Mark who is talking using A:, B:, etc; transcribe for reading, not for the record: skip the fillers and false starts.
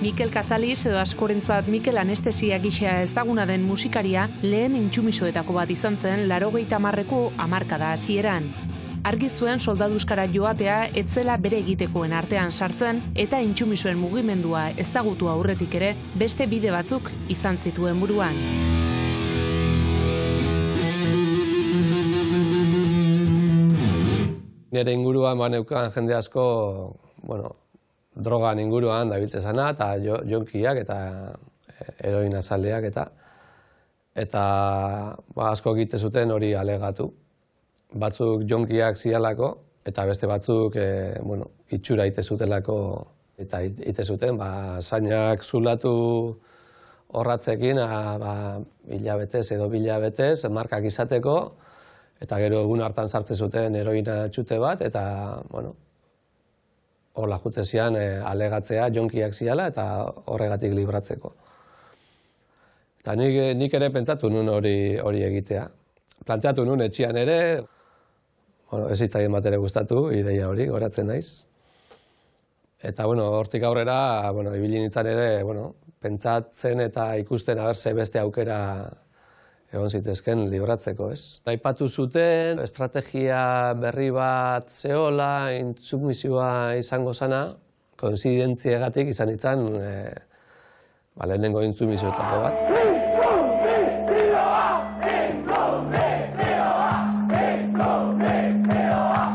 A: Mikel Kazaliz edo askorentzat Mikel Anestesia gisa ezaguna den musikaria lehen intsumisoetako bat izan zen 80ko hamarkada hasieran. Argi zuen soldaduzkara joatea etzela bere egitekoen artean sartzen eta intsumisoen mugimendua ezagutu aurretik ere beste bide batzuk izan zituen buruan.
B: Nire inguruan baneukan jende asko, drogan inguruan dabiltze zana, eta jonkiak eta heroina zaleak eta asko egite zuten hori alegatu. Batzuk jonkiak zialako, eta beste batzuk itxura ite zutelako, eta ite zuten, zainak zulatu horratzekin, hilabetez edo bilabetez, markak izateko, eta gero egun hartan sartze zuten heroina txute bat, eta, horla jute zian alegatzea jonkiak ziala, eta horregatik libratzeko. Eta nik ere pentsatu nun hori egitea. Planteatu nun etxian ere, ez zitzaien bat ere gustatu, ideia hori, goratzen naiz. Eta, hortik aurrera, ibili nintzen ere, pentsatzen eta ikusten abertze beste aukera egon zitezken libratzeko, ez? Aipatu zuten, estrategia berri bat zehola, intsumisioa izango zana, koinzidentziagatik izan lehenengo intsumisioetako bat.